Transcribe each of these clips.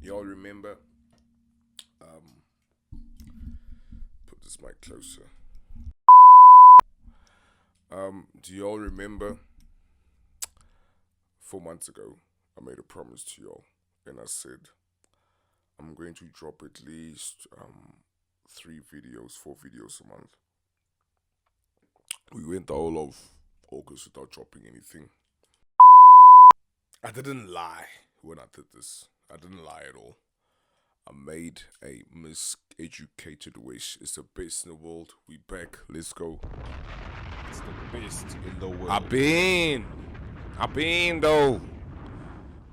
Y'all remember? Um, Put this mic closer. Do y'all remember 4 months ago I made a promise to y'all and I said I'm going to drop at least 3 videos, 4 videos a month. We went the whole of August without dropping anything. I didn't lie when I did this. I didn't lie at all. I made a miseducated wish. It's the best in the world. We back. Let's go. It's the best in the world. I've been though.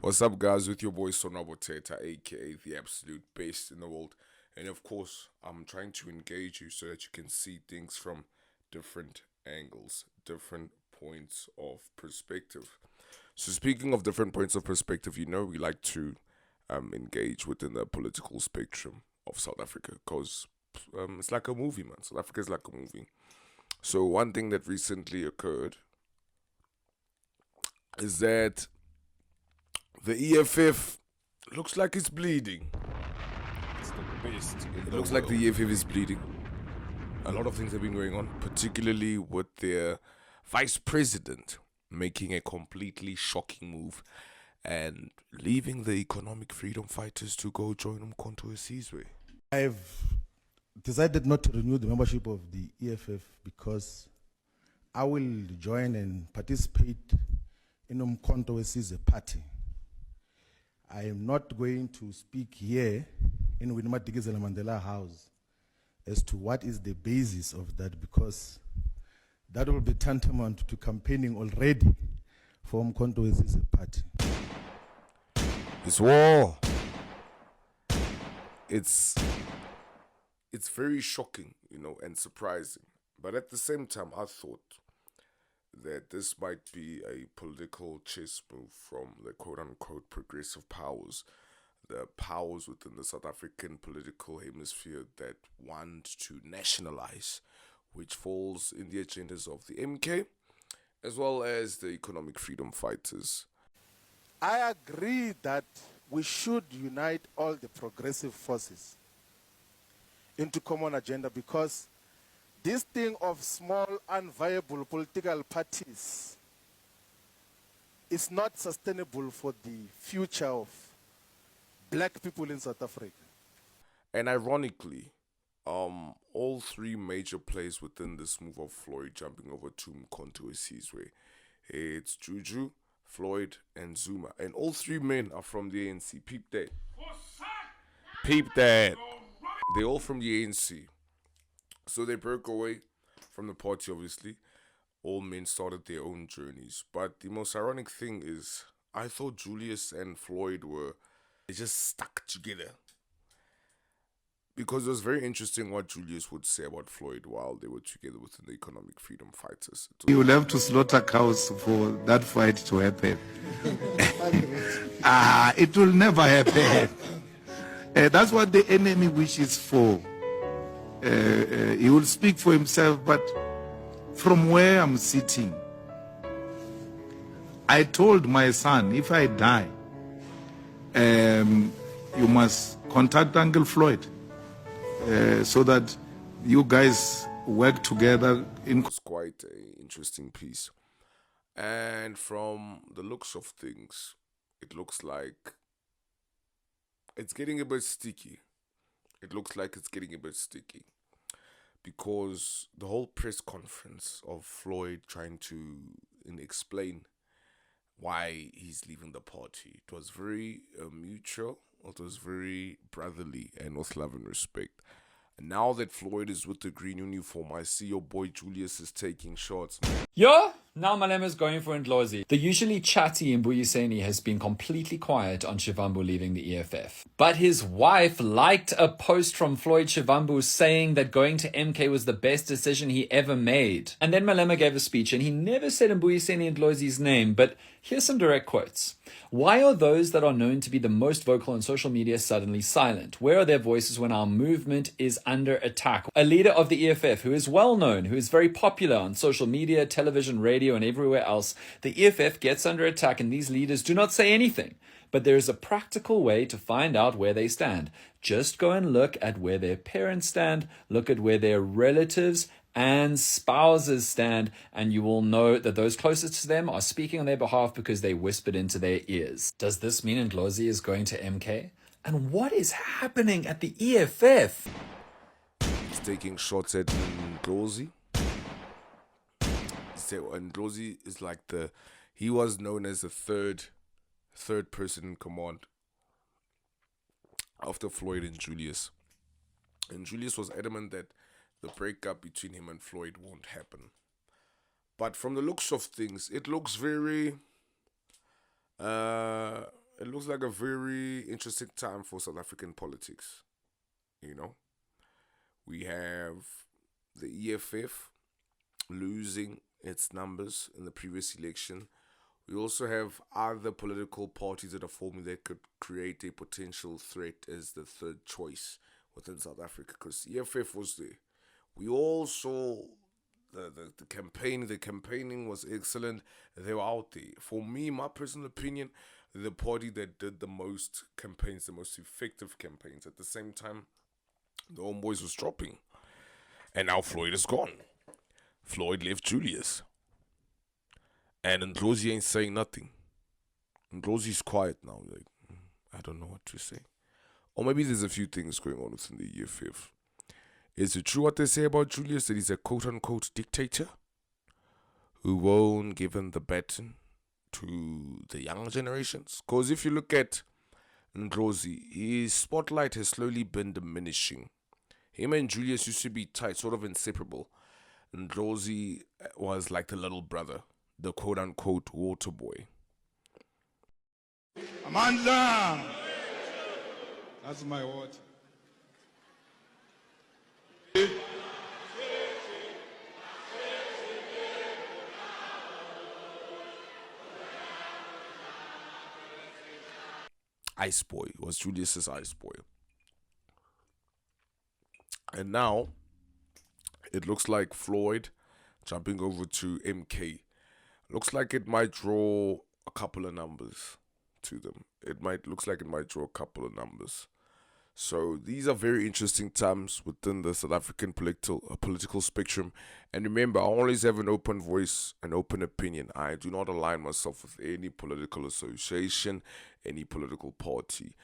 What's up, guys? With your boy Sonwabo Thetha, aka the absolute best in the world. And of course, I'm trying to engage you so that you can see things from different angles, different points of perspective. So, speaking of different points of perspective, we like to engage within the political spectrum of South Africa because it's like a movie, man. South Africa is like a movie. So, one thing that recently occurred is that the EFF looks like it's bleeding. It's the best in It the looks world. like the EFF is bleeding. A lot of things have been going on, particularly with their vice president making a completely shocking move and leaving the economic freedom fighters to go join Umkhonto weSizwe. I've decided not to renew the membership of the EFF because I will join and participate in Umkhonto weSizwe party. I am not going to speak here in Winnie-Madikizela Mandela House as to what is the basis of that, because that will be tantamount to campaigning already for Umkhonto weSizwe party. It's war. It's very shocking, and surprising. But at the same time, I thought that this might be a political chess move from the quote-unquote progressive powers, the powers within the South African political hemisphere that want to nationalize, which falls in the agendas of the MK, as well as the economic freedom fighters. I agree that we should unite all the progressive forces into common agenda, because this thing of small unviable political parties is not sustainable for the future of black people in South Africa. And ironically, all 3 major players within this move of Floyd jumping over to Umkhonto weSizwe, it's Juju, Floyd, and Zuma. And all 3 men are from the ANC. Peep that. Peep that. They're all from the ANC. So they broke away from the party, obviously. All men started their own journeys. But the most ironic thing is, I thought Julius and Floyd were just stuck together. Because it was very interesting what Julius would say about Floyd while they were together within the economic freedom fighters. You will have to slaughter cows for that fight to happen. It will never happen. That's what the enemy wishes for. He will speak for himself, but from where I'm sitting, I told my son, if I die, you must contact Uncle Floyd so that you guys work together. It was quite an interesting piece. And from the looks of things, it looks like it's getting a bit sticky. It looks like it's getting a bit sticky. Because the whole press conference of Floyd trying to explain why he's leaving the party, it was very mutual, it was very brotherly and with love and respect. And now that Floyd is with the green uniform, I see your boy Julius is taking shots. Yo, now Malema is going for Ndlozi. The usually chatty Mbuyiseni has been completely quiet on Shivambu leaving the EFF. But his wife liked a post from Floyd Shivambu saying that going to MK was the best decision he ever made. And then Malema gave a speech and he never said Mbuyiseni Ndlozi's name, but Here's some direct quotes. Why are those that are known to be the most vocal on social media suddenly silent? Where are their voices when our movement is under attack? A leader of the EFF who is well known, who is very popular on social media, television, radio, and everywhere else, the EFF gets under attack and these leaders do not say anything. But there is a practical way to find out where they stand. Just go and look at where their parents stand, look at where their relatives and spouses stand, and you will know that those closest to them are speaking on their behalf because they whispered into their ears. Does this mean Ndlozi is going to MK? And what is happening at the EFF? He's taking shots at Ndlozi. Ndlozi is like he was known as the third person in command after Floyd and Julius. And Julius was adamant that the breakup between him and Floyd won't happen. But from the looks of things, it looks very it looks like a very interesting time for South African politics. You know, we have the EFF losing its numbers in the previous election. We also have other political parties that are forming that could create a potential threat as the third choice within South Africa, because EFF was there. We all saw the campaign. The campaigning was excellent. They were out there. For me, my personal opinion, the party that did the most campaigns, the most effective campaigns. At the same time, the homeboys was dropping. And now Floyd is gone. Floyd left Julius. And Ndlozi ain't saying nothing. Ndlozi's quiet now. Like, I don't know what to say. Or maybe there's a few things going on within the EFF. Is it true what they say about Julius, that he's a quote-unquote dictator who won't give him the baton to the younger generations? Because if you look at Ndlozi, his spotlight has slowly been diminishing. Him and Julius used to be tight, sort of inseparable. Ndlozi was like the little brother, the quote-unquote water boy. Amandla! That's my water. Ice boy was Julius's ice boy. And now it looks like Floyd jumping over to MK. Looks like it might draw a couple of numbers to them. Looks like it might draw a couple of numbers. So these are very interesting times within the South African political spectrum. And remember, I always have an open voice, an open opinion. I do not align myself with any political association, any political party.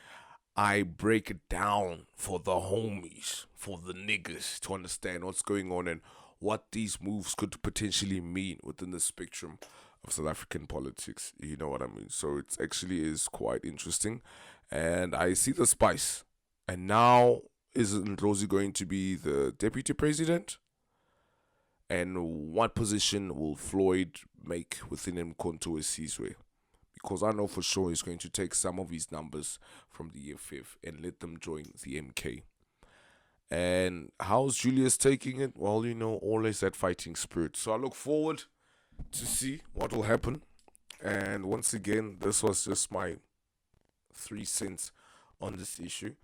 I break it down for the homies, for the niggas, to understand what's going on and what these moves could potentially mean within the spectrum of South African politics. You know what I mean? So it actually is quite interesting. And I see the spice. And now, is Ndlozi going to be the deputy president? And what position will Floyd make within Mkhonto Sizwe? Because I know for sure he's going to take some of his numbers from the EFF and let them join the MK. And how's Julius taking it? Well, you know, always that fighting spirit. So I look forward to see what will happen. And once again, this was just my 3 cents on this issue.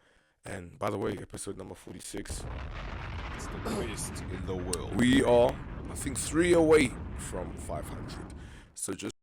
And by the way, episode number 46. It's the best in the world. We are, I think, 3 away from 500. So just